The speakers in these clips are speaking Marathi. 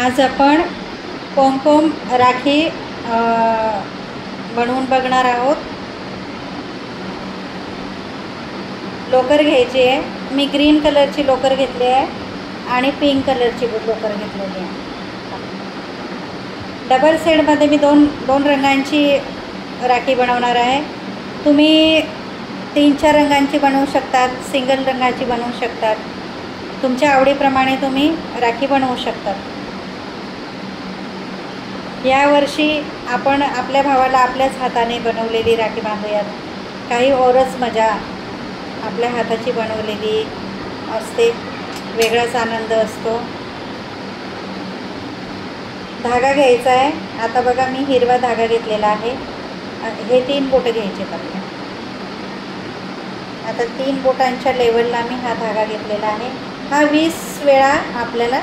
आज आपण पोमपोम राखी बनवून बघणार आहोत। लोकर घ्यायची आहे। मी ग्रीन कलरची लोकर घेतली आहे आणि पिंक कलरची लोकर घेतलेली आहे। डबल शेडमध्ये मी दोन रंगांची राखी बनवणार आहे। तुम्ही 3-4 रंगांची बनवू शकतात, सिंगल रंगाची बनवू शकतात। तुमच्या आवडीप्रमाणे तुम्ही राखी बनवू शकतात। यावर्षी आपण आपल्या भावाला आपल्याच हाताने बनवलेली राखी बांधूयात। काही औरच मजा आपल्या हाताची बनवलेली असते, वेगळाच आनंद असतो। धागा घ्यायचा आहे। आता बघा मी हिरवा धागा घेतलेला आहे। हे 3 बोटं घ्यायचे आपल्याला। आता 3 बोटांच्या लेवलला मी हा धागा घेतलेला आहे। हा 20 वेळा आपल्याला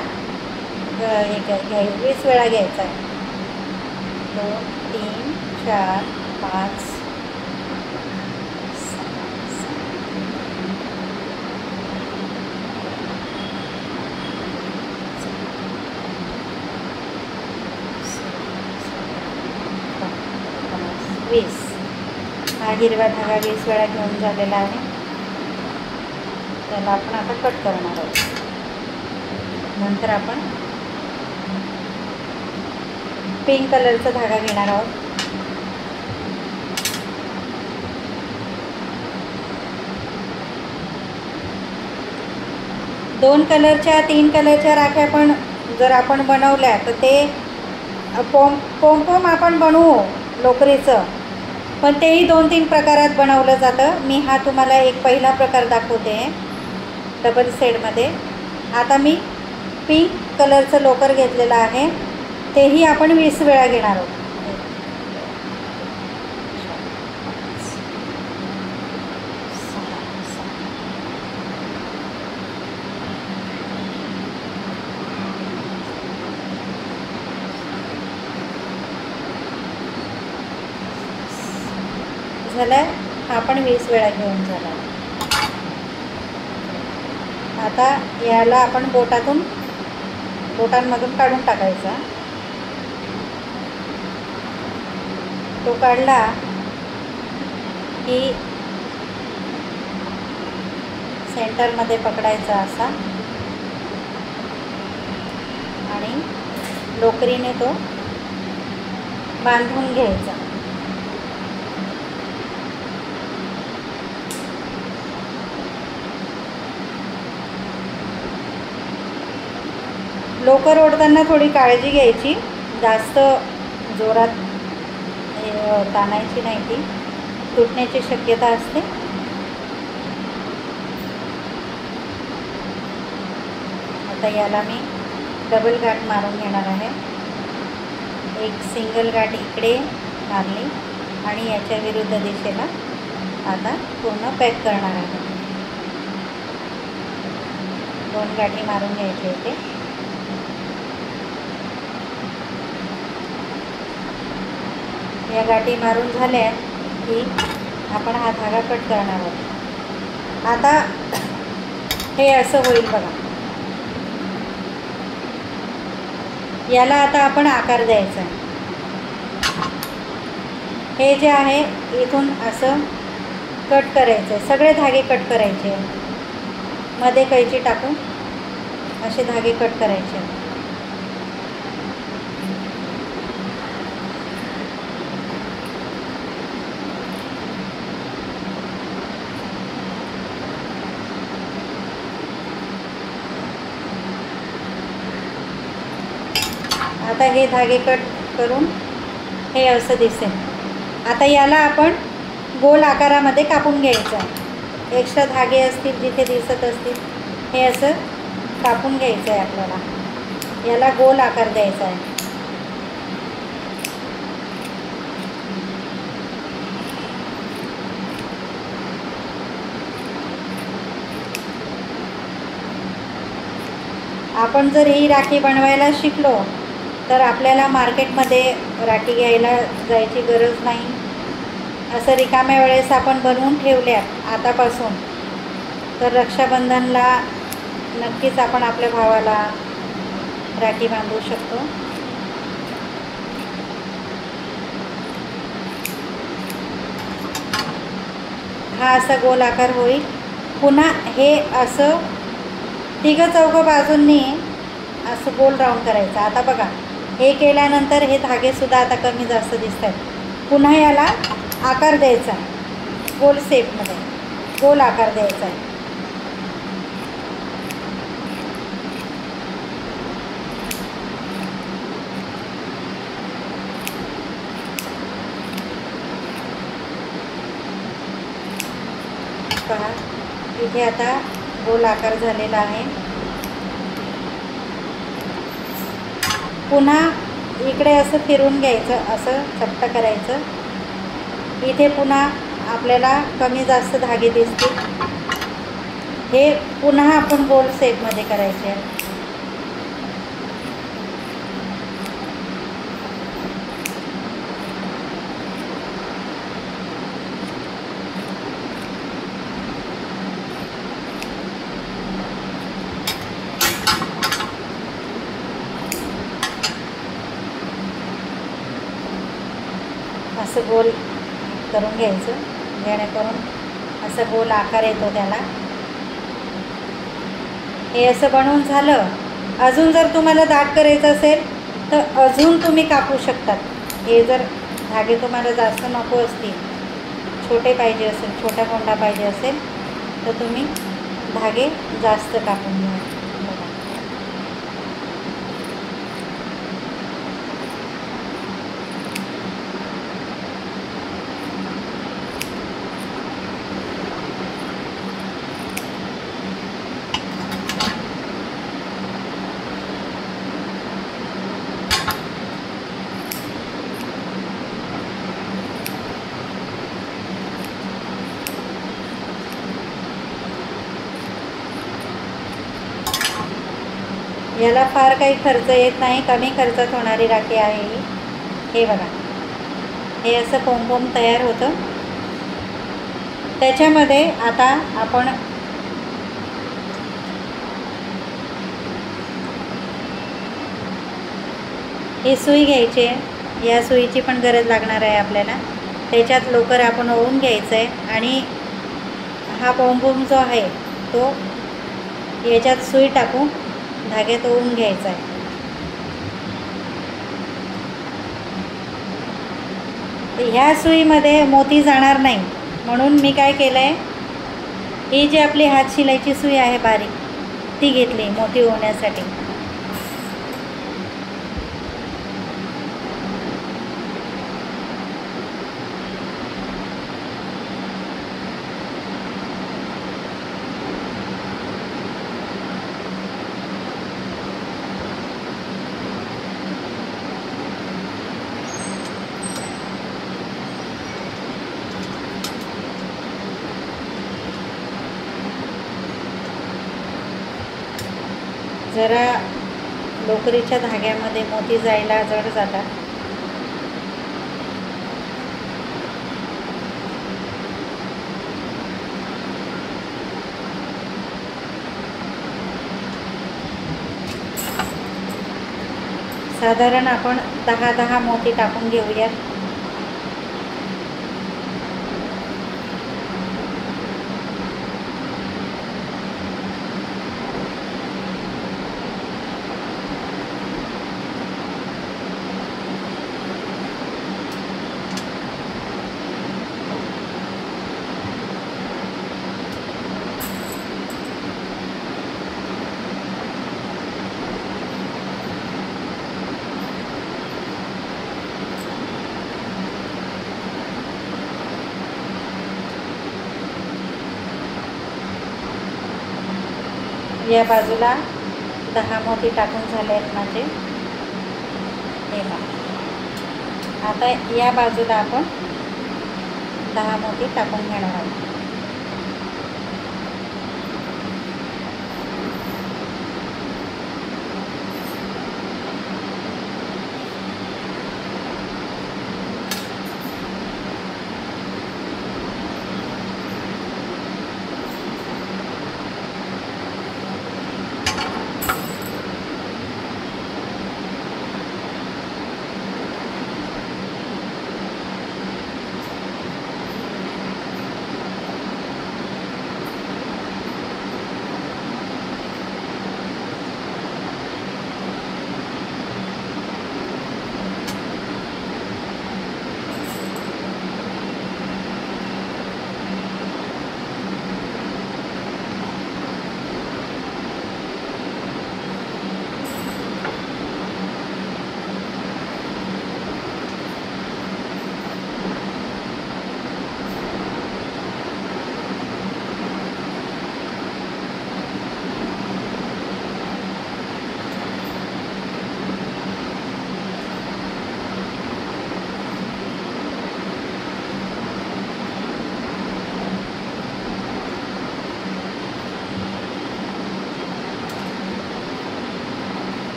20 वेळा घ्यायचा आहे। 2 3 4 5 20। हा हिरवा धागा 20 वेळा घेऊन झालेला आहे। त्याला आपण आता कट करणार आहोत। नंतर आपण पिंक कलरचा धागा घेणार आहोत। दोन कलरच्या 3 कलरच्या राख्या पण जर आपण बनवल्या तर ते पोमपोम आपण बनवू लोकरीचं, पण तेही 2-3 प्रकारात बनवलं जातं। मी हा तुम्हाला एक पहिला प्रकार दाखवते डबल शेडमध्ये। आता मी पिंक कलरचं लोकर घेतलेलं आहे, तेही आपण 20 वेळा घेणार आहोत। झालं, आपण 20 वेळा घेऊन झाला। आता याला आपण बोटांमधून काढून टाकायचा। तो काढला की सेंटरमध्ये पकडायचा असा आणि लोकरीने तो बांधून घ्यायचा। लोकर ओढताना थोडी काळजी घ्यायची, जास्त जोरात ताणायची नाही, ती तुटण्याची शक्यता असते। आता याला मी डबल गाठ मारून घेणार आहे। एक सिंगल गाठ इकडे मारली आणि याच्या विरुद्ध दिशेला आता पूर्ण पॅक करणार आहे। 2 गाठी मारून घ्यायचे होते। या गाठी मारून झाल्या की आपण हा धागा कट करणार आहोत। आता हे असं होईल बघा। याला आता आपण आकार द्यायचा आहे। हे जे आहे इथून असं कट करायचं आहे, सगळे धागे कट करायचे। मध्ये कैची टाकून असे धागे कट करायचे। आता हे धागे कट करून हे असं दिसेल। आता याला आपण गोल आकारामध्ये कापून घ्यायचं आहे। एक्स्ट्रा धागे असतील जिथे दिसत असतील हे असं कापून घ्यायचं आहे आपल्याला। याला गोल आकार द्यायचा आहे। आपण जर ही राखी बनवायला शिकलो तर आपल्याला मार्केटमध्ये राखी घ्यायला जायची गरज नाही। असं रिकाम्या वेळेस आपण बनवून ठेवल्या आतापासून तर रक्षाबंधनला नक्कीच आपण आपल्या भावाला राखी बांधू शकतो. हा असा गोल आकार होईल. पुन्हा हे असं तिघं चौघं बाजूंनी असं गोल राऊंड करायचं. आता बघा, हे केल्यानंतर हे धागेसुद्धा आता कमी जास्त दिसत आहेत. पुन्हा याला आकार द्यायचा, गोल शेपमध्ये गोल आकार द्यायचा आहे. पहा, इथे आता गोल आकार झालेला आहे. पुन्हा इकडे असं फिरून घ्यायचं, असं चपटं करायचं. इथे पुन्हा आपल्याला कमी जास्त धागे दिसतील. हे पुन्हा आपण गोल शेपमध्ये करायचे आहे. असं गोल करून घ्यायचं, जेणेकरून असं गोल आकार येतो त्याला. हे असं बनवून झालं. अजून जर तुम्हाला दाट करायचं असेल तर अजून तुम्ही कापू शकतात. हे जर धागे तुम्हाला जास्त नको असतील, छोटे पाहिजे असेल, छोटा कोंडा पाहिजे असेल तर तुम्ही धागे जास्त कापून घ्या. याला फार काही खर्च येत नाही, कमी खर्चात होणारी राखी आहे ही. हे बघा, हे असं पोंपोम तयार होतं. त्याच्यामध्ये आता आपण ही सुई घ्यायची आहे. या सुईची पण गरज लागणार आहे आपल्याला. त्याच्यात लोकर आपण ओवून घ्यायचं आहे आणि हा पोंपोम जो आहे तो याच्यात सुई टाकून धाग्यात ओवून घ्यायचा आहे. ह्या सुईमध्ये मोती जाणार नाही म्हणून मी काय केलं आहे, ही जी आपली हात शिलाईची सुई आहे बारीक, ती घेतली मोती होण्यासाठी. जरा लोकरीच्या धाग्यामध्ये मोती जायला जड जातात. साधारण आपण 10 मोती टाकून घेऊयात. या बाजूला 10 मोती टाकून झाले आहेत माझे. हे पहा, आता या बाजूला आपण 10 मोती टाकून घेणार आहोत.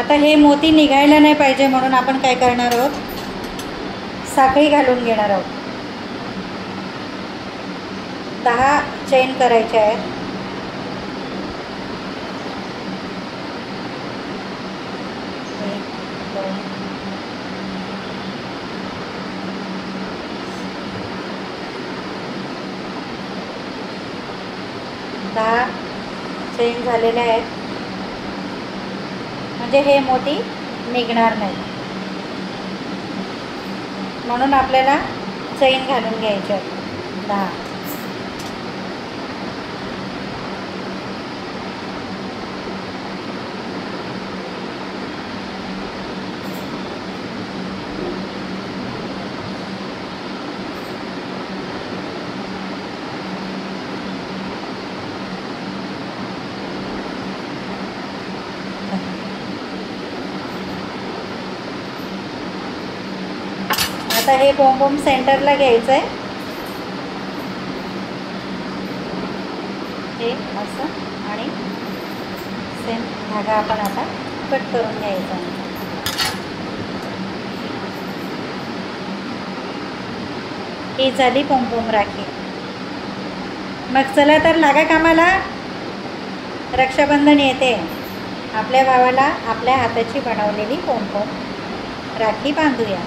आता हे मोती निघायला नाही पाहिजे म्हणून आपण काय करणार आहोत, साखळी घालून घेणार आहोत. 10 चेन करायच्या आहेत. दहा चेन झालेल्या आहेत, म्हणजे हे मोती निघणार नाही म्हणून आपल्याला चेन घालून घ्यायचे आहेत 10. आता हे पोम सेंटरला घ्यायचं आहे, हे असं, आणि सेम धागा आपण आता कट करून घ्यायचा. ही झाली पोम राखी. मग चला तर लागा कामाला. रक्षाबंधन येते, आपल्या भावाला आपल्या हाताची बनवलेली पोम राखी बांधूया.